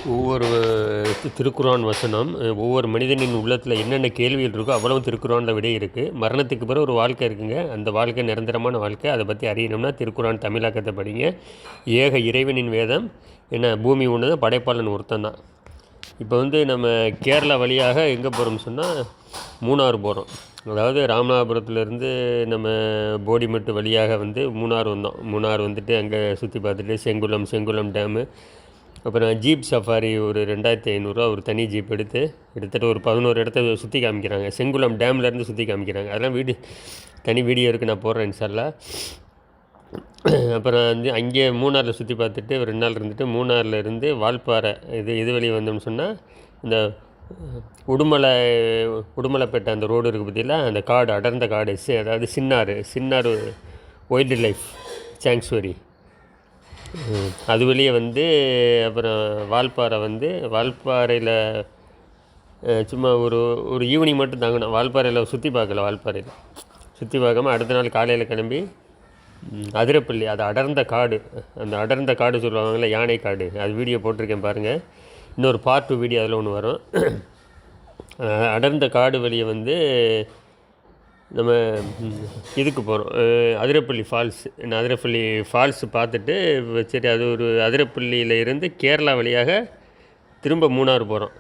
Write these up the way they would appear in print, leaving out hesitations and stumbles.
ஒவ்வொரு திருக்குர்ஆன் வசனம் ஒவ்வொரு மனிதனின் உள்ளத்தில் என்னென்ன கேள்விகள் இருக்கோ அவ்வளவு திருக்குர்ஆனில் விடை இருக்குது. மரணத்துக்கு பிறகு ஒரு வாழ்க்கை இருக்குங்க. அந்த வாழ்க்கை நிரந்தரமான வாழ்க்கை. அதை பற்றி அறியணும்னா திருக்குர்ஆன் தமிழாக்கத்தை படிங்க. ஏக இறைவனின் வேதம் என்ன பூமி ஒன்று தான், படைப்பாளன் ஒருத்தன் தான். இப்போ நம்ம கேரளா வழியாக எங்கே போகிறோம்னு சொன்னால் மூணாறு போகிறோம். அதாவது ராமநாதபுரத்துலேருந்து நம்ம போடிமெட்டு வழியாக மூணாறு வந்தோம். மூணாறு வந்துட்டு அங்கே சுற்றி பார்த்துட்டு செங்குளம் டேமு, அப்புறம் ஜீப் சஃபாரி ஒரு 2500 ஒரு தனி ஜீப் எடுத்து கிட்டத்தட்ட ஒரு 11 இடத்த சுற்றி காமிக்கிறாங்க. செங்குளம் டேம்லேருந்து சுற்றி காமிக்கிறாங்க. அதெல்லாம் தனி வீடியோ இருக்குது, நான் போடுறேன் இன்ஷால்லா. அப்புறம் அங்கே மூணாரில் சுற்றி பார்த்துட்டு ஒரு 2 நாள் இருந்துட்டு மூணாரில் இருந்து வால்பாறை இது வெளியே வந்தோம்னு சொன்னால் இந்த உடுமலைப்பேட்டை அந்த ரோடு இருக்குது பற்றியில் அந்த காடு, அடர்ந்த காடு, அதாவது சின்னாறு வைல்டு லைஃப் சாங்சுவரி, அது வெளியே அப்புறம் வால்பாறையில் சும்மா ஒரு ஈவினிங் மட்டும் தாங்கணும். வால்பாறையில் சுற்றி பார்க்காம அடுத்த நாள் காலையில் கிளம்பி அதிரப்பள்ளி, அது அடர்ந்த காடு, அந்த அடர்ந்த காடு சொல்லுவாங்கள்ல, யானை காடு, அது வீடியோ போட்டிருக்கேன் பாருங்கள். இன்னொரு பார்ட் 2 வீடியோ அதில் ஒன்று வரும். அடர்ந்த காடு வழியை நம்ம இதுக்கு போகிறோம், அதிரப்பள்ளி ஃபால்ஸ் பார்த்துட்டு சரி, அது ஒரு அதிரப்பள்ளியில் இருந்து கேரளா வழியாக திரும்ப மூணாறு போகிறோம்.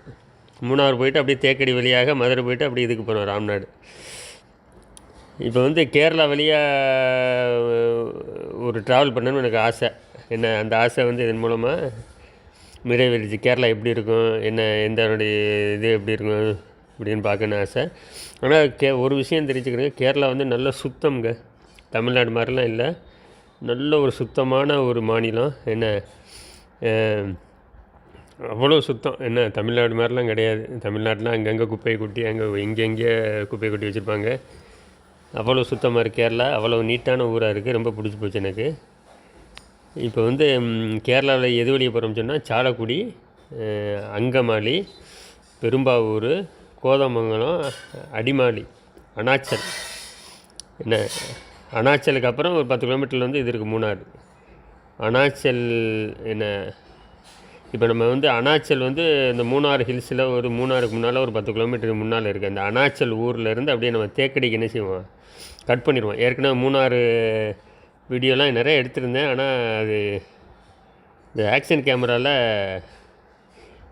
மூணாறு போயிட்டு அப்படியே தேக்கடி வழியாக மதுரை போயிட்டு அப்படியே இதுக்கு போகிறோம், ராம்நாடு. இப்போ கேரளா வழியாக ஒரு ட்ராவல் பண்ணணும்னு எனக்கு ஆசை. அந்த ஆசை இதன் மூலமாக நிறைவேறிச்சு. கேரளா எப்படி இருக்கும், எந்தனுடைய இது எப்படி இருக்கும் அப்படின்னு பார்க்கணுன்னு ஆசை. ஆனால் ஒரு விஷயம் தெரிஞ்சுக்கிறேங்க, கேரளா நல்ல சுத்தம்ங்க. தமிழ்நாடு மாதிரிலாம் இல்லை, நல்ல ஒரு சுத்தமான ஒரு மாநிலம். அவ்வளோ சுத்தம். தமிழ்நாடு மாதிரிலாம் கிடையாது. தமிழ்நாட்டில் அங்கங்கே குப்பையை கொட்டி எங்கெங்கே குப்பையை கொட்டி வச்சுருப்பாங்க. அவ்வளோ சுத்தமாக இருக்குது கேரளா. அவ்வளோ நீட்டான ஊராக இருக்குது. ரொம்ப பிடிச்சி போச்சு எனக்கு. இப்போ கேரளாவில் எது வழியே போகிறோம்னு சொன்னால் சாலக்குடி, அங்கமாலி, பெரும்பாவூர், கோதமங்கலம், அடிமாலி, அணாச்சல். அணாச்சலுக்கு அப்புறம் ஒரு 10 கிலோமீட்டரில் இது இருக்குது மூணாறு. அணாச்சல் இப்போ நம்ம அணாச்சல் இந்த மூணாறு ஹில்ஸில் மூணாருக்கு முன்னால் ஒரு 10 கிலோமீட்டருக்கு முன்னால் இருக்குது. அந்த அணாச்சல் ஊரில் இருந்து அப்படியே நம்ம தேக்கடிக்கு என்ன செய்வோம், கட் பண்ணிடுவோம். ஏற்கனவே மூணாறு வீடியோலாம் நிறைய எடுத்திருந்தேன். ஆனால் அது இந்த ஆக்ஷன் கேமராவில்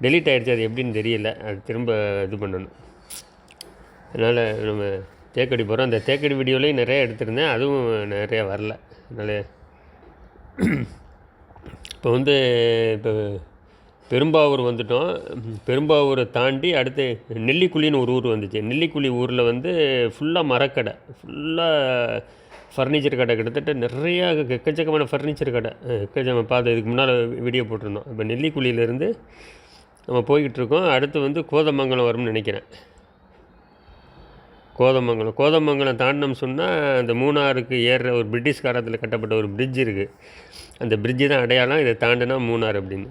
டெலீட் ஆகிடுச்சு. அது எப்படின்னு தெரியல. அது திரும்ப இது பண்ணணும். அதனால் நம்ம தேக்கடி போகிறோம். அந்த தேக்கடி வீடியோலையும் நிறையா எடுத்திருந்தேன், அதுவும் நிறையா வரல. அதனால் இப்போ இப்போ பெரும்பாவூர் வந்துட்டோம். பெரும்பாவூரை தாண்டி அடுத்து நெல்லிக்குழின்னு ஒரு ஊர் வந்துச்சு. நெல்லிக்குழி ஊரில் ஃபுல்லாக மரக்கடை, ஃபுல்லாக ஃபர்னிச்சர் கடை, கிட்டத்தட்ட நிறையா எக்கச்சக்கமான ஃபர்னிச்சர் கடை பார்த்து இதுக்கு முன்னால் வீடியோ போட்டிருந்தோம். இப்போ நெல்லிக்குழியிலேருந்து நம்ம போய்கிட்டு இருக்கோம். அடுத்து கோதமங்கலம் வரும்னு நினைக்கிறேன். கோதமங்கலம் தாண்டினோம் சொன்னால் அந்த மூணாருக்கு ஏறுற ஒரு பிரிட்டிஷ் காலத்தில் கட்டப்பட்ட ஒரு பிரிட்ஜ் இருக்குது. அந்த பிரிட்ஜு தான் அடையாளம். இதை தாண்டினா மூணாறு அப்படின்னு.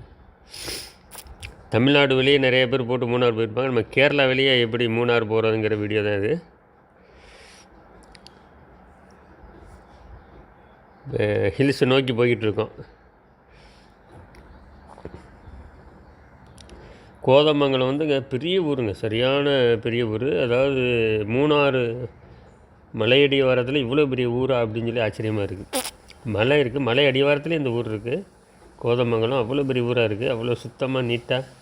தமிழ்நாடு வெளியே நிறைய பேர் போட்டு மூணாறு போயிருப்பாங்க. நம்ம கேரளா வெளியே எப்படி மூணாறு போகிறதுங்கிற வீடியோ தான் இது. ஹில்ஸை நோக்கி போய்கிட்டுருக்கோம். கோதமங்கலம் பெரிய ஊருங்க, சரியான பெரிய ஊர். அதாவது மூணாறு மலை அடிவாரத்தில் இவ்வளோ பெரிய ஊரா அப்படின்னு சொல்லி ஆச்சரியமாக இருக்குது. மலை இருக்குது, மலை அடிவாரத்துலேயும் இந்த ஊர் இருக்குது. கோதமங்கலம் அவ்வளோ பெரிய ஊராக இருக்குது. அவ்வளோ சுத்தமாக நீட்டாக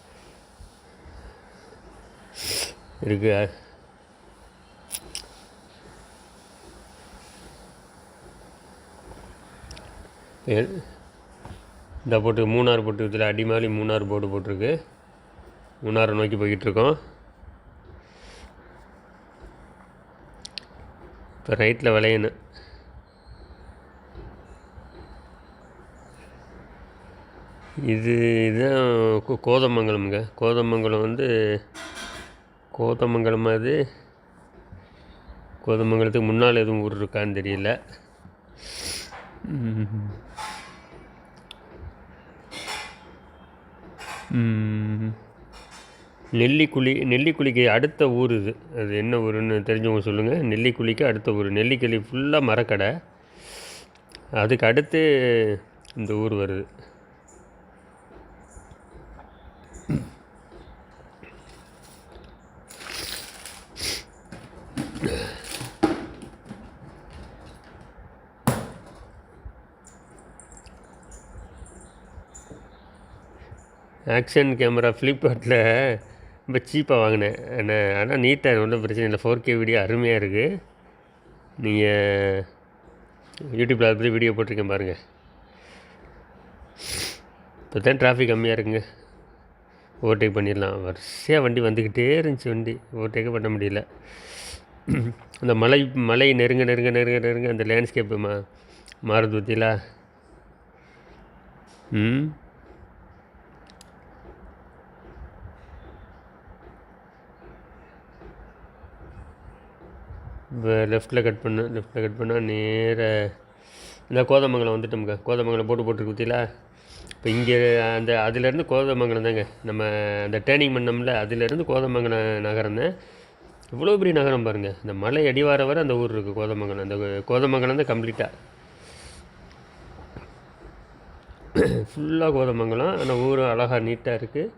இருக்குது. இந்த போட்டு மூணாறு போட்டு இதில் அடிமாலி மூணாறு போர்டு போட்டிருக்கு. மூணாறை நோக்கி போய்கிட்டுருக்கோம். இப்போ ரைட்டில் விளையணும். இதுதான் கோதமங்கலம்ங்க. கோதமங்கலம் கோதமங்கலமாக அது. கோதமங்கலத்துக்கு முன்னால் எதுவும் ஊர் இருக்கான்னு தெரியல. நெல்லிக்குழிக்கு அடுத்த ஊர் இது. அது என்ன ஊருன்னு தெரிஞ்சவங்க சொல்லுங்கள். நெல்லிக்குழிக்கு அடுத்த ஊர். நெல்லிக்குழி ஃபுல்லாக மரக்கடை, அதுக்கு அடுத்து இந்த ஊர் வருது. ஆக்ஷன் கேமரா ஃப்ளிப்கார்ட்டில் ரொம்ப சீப்பாக வாங்கினேன் என்ன, ஆனால் நீட்டாக ஒன்றும் பிரச்சனை இல்லை. 4K வீடியோ அருமையாக இருக்குது. நீங்கள் யூடியூப்பில் அதை பற்றி வீடியோ போட்டிருக்கேன் பாருங்கள். இப்போ தான் டிராஃபிக் கம்மியாக இருக்குங்க, ஓவர்டேக் பண்ணிடலாம். வரிசையாக வண்டி வந்துக்கிட்டே இருந்துச்சு, வண்டி ஓவர்டேக்கே பண்ண முடியல. அந்த மலை நெருங்க நெருங்க நெருங்க நெருங்க அந்த லேண்ட்ஸ்கேப்பு மாறுது பற்றிலா. இப்போ லெஃப்ட்டில் கட் பண்ணால் நேர இந்த கோதமங்கலம் வந்துட்டோம்ங்க. கோதமங்கலம் போட்டுருக்கு பற்றிலா. இப்போ இங்கே அதுலேருந்து கோதமங்கலம் தாங்க நம்ம அந்த டேர்னிங் பண்ணோம்ல, அதுலேருந்து கோதமங்கலம் நகரம் தான். இவ்வளோ பெரிய நகரம் பாருங்கள். இந்த மலை அடிவார வர அந்த ஊர் இருக்குது கோதமங்கலம். அந்த கோதமங்கலம் தான் கம்ப்ளீட்டாக ஃபுல்லாக கோதமங்கலம். ஆனால் ஊர் அழகாக நீட்டாக இருக்குது,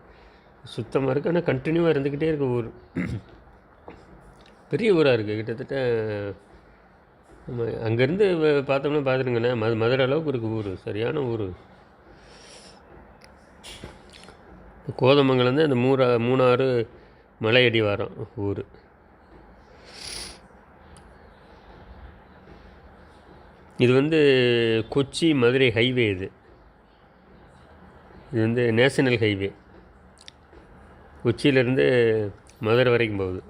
சுத்தமாக இருக்குது. ஆனால் கண்டினியூவாக இருந்துக்கிட்டே இருக்குது ஊர். பெரிய ஊராக இருக்குது. கிட்டத்தட்ட நம்ம அங்கேருந்து பார்த்தோம்னா பார்த்துருங்கண்ணே, மதுரை அளவுக்கு இருக்குது ஊர். சரியான ஊர் கோதமங்கலம் தான். இந்த மூணாறு மலை அடிவாரம் ஊர். இது கொச்சி மதுரை ஹைவே. இது நேஷனல் ஹைவே. கொச்சியிலேருந்து மதுரை வரைக்கும் போகுது.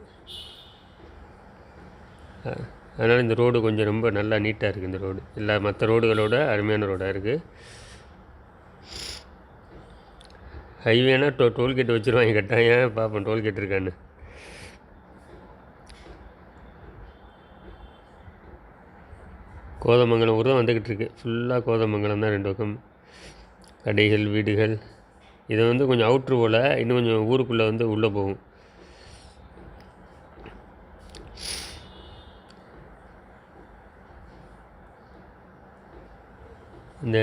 அதனால் இந்த ரோடு கொஞ்சம் ரொம்ப நல்லா நீட்டாக இருக்குது. இந்த ரோடு எல்லா மற்ற ரோடுகளோட அருமையான ரோடாக இருக்குது. ஹைவேனா டோல்கேட் வச்சுருவாங்க கட்டாயம். பார்ப்போம் டோல்கேட் இருக்கான்னு. கோதமங்கலம் ஊர் தான் வந்துக்கிட்டு இருக்கு. ஃபுல்லாக கோதமங்கலம் தான். 2 பக்கம் கடைகள், வீடுகள். இது கொஞ்சம் அவுட்ரு போல், இன்னும் கொஞ்சம் ஊருக்குள்ளே உள்ளே போகும். இந்த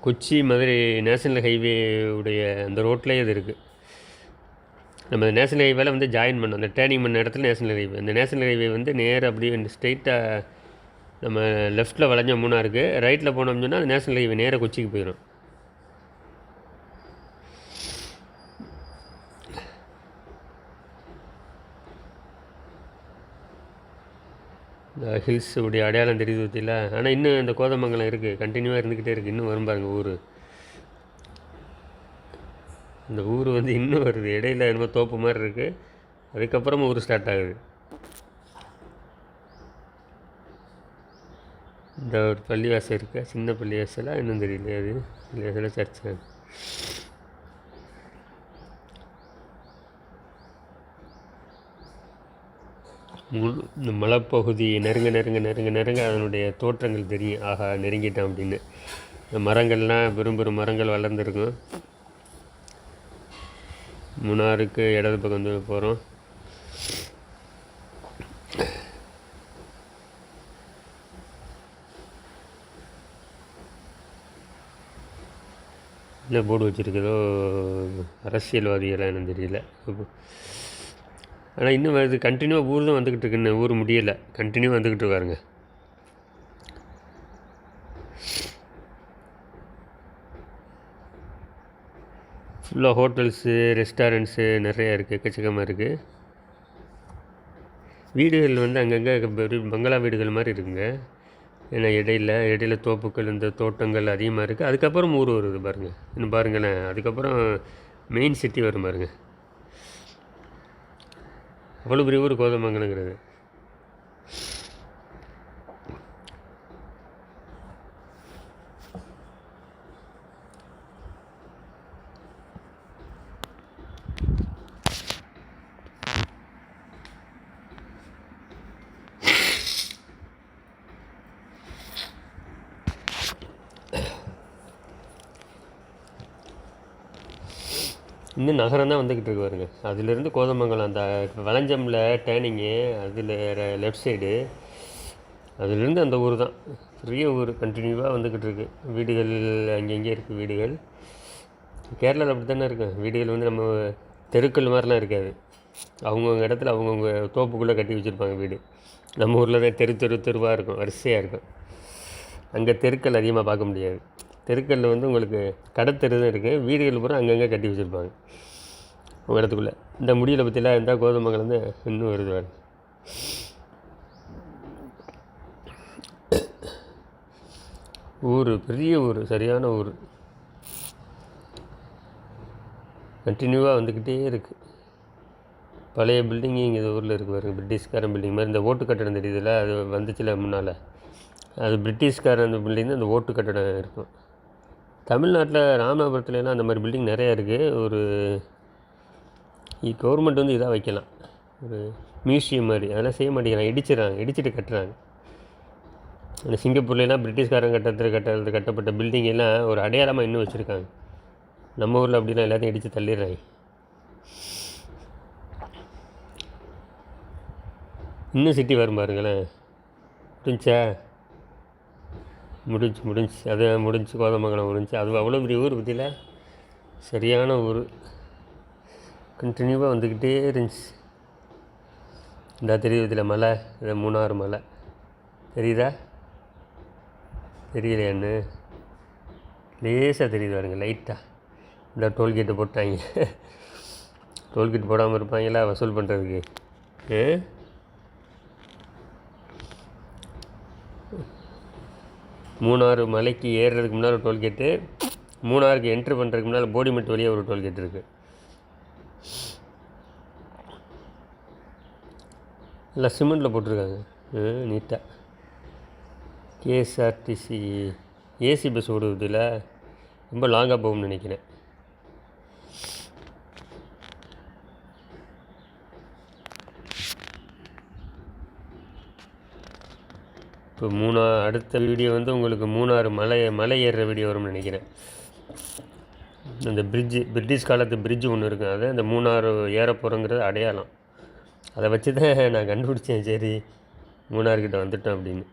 கொச்சி மதுரை நேஷனல் ஹைவே உடைய அந்த ரோட்லேயே இது இருக்குது. நம்ம நேஷனல் ஹைவேல ஜாயின் பண்ணோம். அந்த டேர்னிங் பண்ண இடத்துல நேஷனல் ஹைவே. அந்த நேஷனல் ஹைவே நேராக அப்படியே ஸ்ட்ரெயிட்டாக நம்ம லெஃப்ட்டில் வளைஞ்ச மூணாருக்கு, ரைட்டில் போனோம்னு சொன்னால் அந்த நேஷனல் ஹைவே நேராக கொச்சிக்கு போயிடும். இந்த ஹில்ஸ் உடைய அடையாளம் தெரியுது பற்றில. ஆனால் இன்னும் இந்த கோதமங்கலம் இருக்குது, கண்டினியூவாக இருந்துக்கிட்டே இருக்குது. இன்னும் வரும் பாருங்க ஊர். இந்த ஊர் இன்னும் வருது. இடையில என்னமோ தோப்பு மாதிரி இருக்குது, அதுக்கப்புறமா ஊர் ஸ்டார்ட் ஆகுது. இந்த ஒரு பள்ளிவாசல் இருக்குது, சின்ன பள்ளிவாசலாக இன்னும் தெரியல. அது பள்ளிவாசலாக சர்ச்சு. இந்த மலைப்பகுதி நெருங்க நெருங்க நெருங்க நெருங்க அதனுடைய தோற்றங்கள் தெரியும். ஆஹா நெருங்கிட்டோம் அப்படின்னு. இந்த மரங்கள்லாம் பெரும் மரங்கள் வளர்ந்துருக்கும். மூணாருக்கு இடது பக்கம் போகிறோம். என்ன போர்டு வச்சுருக்குதோ, அரசியல்வாதிகளாக என்னன்னு தெரியல. ஆனால் இன்னும் வருது, கண்டினியூவாக ஊர் தான் வந்துக்கிட்டு இருக்குன்னு. ஊர் முடியலை, கண்டினியூவாக வந்துக்கிட்டு இருக்காருங்க. ஃபுல்லாக ஹோட்டல்ஸு, ரெஸ்டாரண்ட்ஸு நிறையா இருக்குது, எக்கச்சக்கமாக இருக்குது. வீடுகள் அங்கங்கே பங்களா வீடுகள் மாதிரி இருக்குங்க. ஏன்னா இடையில தோப்புக்கள், இந்த தோட்டங்கள் அதிகமாக இருக்குது. அதுக்கப்புறம் ஊர் வருது பாருங்கள். இன்னும் பாருங்களேன், அதுக்கப்புறம் மெயின் சிட்டி வரும் பாருங்கள். அவ்வளோ பெரிய ஊர் கோதமங்கலங்கிறது. இன்னும் நகரம் தான் வந்துக்கிட்டு இருக்கு பாருங்க. அதுலேருந்து கோதமங்கலம் அந்த வளஞ்சமில் டேர்னிங்கு, அதில் லெஃப்ட் சைடு, அதுலேருந்து அந்த ஊர் தான். பெரிய ஊர், கண்டினியூவாக வந்துக்கிட்டு இருக்குது. வீடுகள் அங்கங்கே இருக்குது வீடுகள். கேரளாவில் அப்படி தானே இருக்கும். வீடுகள் நம்ம தெருக்கள் மாதிரிலாம் இருக்காது. அவங்கவுங்க இடத்துல அவங்கவுங்க தோப்புக்குள்ளே கட்டி வச்சுருப்பாங்க வீடு. நம்ம ஊரில் தான் தெருவாக இருக்கும், வரிசையாக இருக்கும். அங்கே தெருக்கள் அதிகமாக பார்க்க முடியாது. தெருக்களில் வந்து உங்களுக்கு கடத்தெரு தான் இருக்குது, வீடுகள் பூரா அங்கங்கே கட்டி வச்சுருப்பாங்க ஒரு இடத்துக்குள்ளே. இந்த முடியலை பற்றிலாம் இருந்தால் கோதமங்கலம் வந்து இன்னும் வருது வேறு. ஊர் பெரிய ஊர், சரியான ஊர், கண்டினியூவாக வந்துக்கிட்டே இருக்குது. பழைய பில்டிங்கு இங்கே இந்த ஊரில் இருக்குது பாருங்கள், பிரிட்டிஷ்காரன் பில்டிங் மாதிரி. இந்த ஓட்டு கட்டடம் தெரியுதுல்ல, அது வந்துச்சுல முன்னால், அது பிரிட்டிஷ்காரன் அந்த பில்டிங். அந்த ஓட்டு கட்டடம் இருக்கும். தமிழ்நாட்டில் ராமநாதபுரத்துலலாம் அந்த மாதிரி பில்டிங் நிறையா இருக்குது. ஒரு கவர்மெண்ட் வந்து இதாக வைக்கலாம், ஒரு மியூசியம் மாதிரி. அதெல்லாம் செய்ய மாட்டேங்கிறாங்க, இடிச்சிட்டு கட்டுறாங்க. அந்த சிங்கப்பூர்லாம் பிரிட்டிஷ்காரன் கட்டப்பட்ட பில்டிங் எல்லாம் ஒரு அடையாளமாக இன்னும் வச்சுருக்காங்க. நம்ம ஊரில் அப்படிலாம் எல்லாத்தையும் இடித்து தள்ளிடுறாங்க. இன்னும் சிட்டி வரும் பாருங்களேன். முடிஞ்சு அது முடிஞ்சு, கோதமங்கலம் முடிஞ்சு. அது அவ்வளோ பெரிய ஊர் பற்றியில், சரியான ஊர், கண்டினியூவாக வந்துக்கிட்டே இருந்துச்சு. இந்த தெரியுது இதில் மலை, இதில் மூணாறு மலை தெரியுதா? தெரியலையான்னு லேசாக தெரியுது பாருங்க, லைட்டாக. இந்த டோல்கேட்டு போட்டாங்க. டோல்கேட் போடாமல் இருப்பாங்களா வசூல் பண்ணுறதுக்கு? மூணாறு மலைக்கு ஏறுறதுக்கு முன்னால் ஒரு டோல்கேட்டு, மூணாருக்கு என்ட்ரு பண்ணுறதுக்கு முன்னால் போடிமெட்டு வழியாக ஒரு டோல்கேட் இருக்குது. எல்லாம் சிமெண்ட்டில் போட்டிருக்காங்க நீட்டாக. கேஎஸ்ஆர்டிசி ஏசி பஸ் ஓடுவதில் ரொம்ப லாங்காக போகும்னு நினைக்கிறேன். இப்போ அடுத்த வீடியோ வந்து உங்களுக்கு மூணாறு மலை ஏறுற வீடியோ வரும்னு நினைக்கிறேன். அந்த பிரிட்டிஷ் காலத்து பிரிட்ஜு ஒன்று இருக்குது, அது அந்த மூணாறு ஏற போகிறோங்கிறது அடையாளம். அதை வச்சு தான் நான் கண்டுபிடிச்சேன், சரி மூணாறுக்கிட்ட வந்துட்டோம் அப்படின்னு.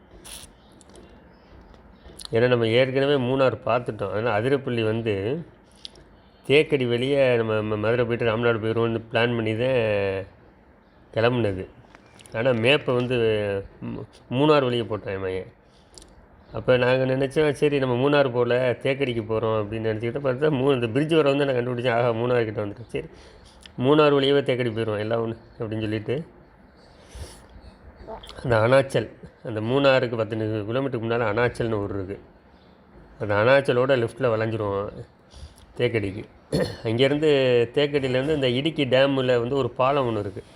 ஏன்னா நம்ம ஏற்கனவே மூணாறு பார்த்துட்டோம். அதனால் அதிரப்பள்ளி வந்து தேக்கடி வெளியே நம்ம மதுரை போய்ட்டு ராமநாடு போயிடுவோம்னு பிளான் பண்ணி தான் கிளம்புனது. ஆனால் மேப்பை வந்து மூணாறு வழியை போட்டேன் மையன். அப்போ நாங்கள் நினச்சோம், சரி நம்ம மூணாறு போகல தேக்கடிக்கு போகிறோம் அப்படின்னு நினச்சிக்கிட்டு பார்த்தா இந்த பிரிட்ஜ் வர வந்து நான் கண்டுபிடிச்சேன். ஆகா, மூணாறு கிட்ட வந்துட்டேன். சரி மூணாறு வழியவே தேக்கடி போயிடுவோம் எல்லாம் ஒன்று அப்படின்னு சொல்லிட்டு, அந்த அணாச்சல், அந்த மூணாறுக்கு 10 கிலோமீட்டருக்கு முன்னால் அணாச்சல்னு ஊர் இருக்குது. அந்த அணாச்சலோட லெஃப்ட்டில் வளைஞ்சிருவோம் தேக்கடிக்கு. அங்கேருந்து தேக்கடியிலேருந்து இந்த இடுக்கி டேமில் வந்து ஒரு பாலம் ஒன்று இருக்குது.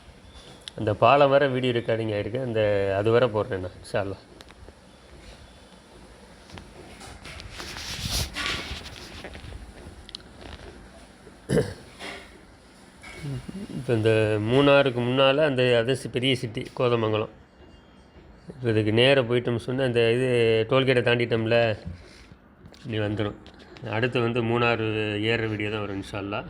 அந்த பாலம் வர வீடியோ ரெக்கார்டிங் ஆகிருக்கு. அது வர போடுறேன் நான் இன்ஷா அல்லாஹ். இப்போ இந்த மூணாறுக்கு முன்னால் அது பெரிய சிட்டி கோதமங்கலம். இப்போ இதுக்கு நேராக போயிட்டோம்னு சொன்னால் இந்த டோல்கேட்டை தாண்டிட்டோம்ல, நீ வந்துடும். அடுத்து வந்து மூணாறு ஏறுற வீடியோ தான் வரும் இன்ஷா அல்லாஹ்.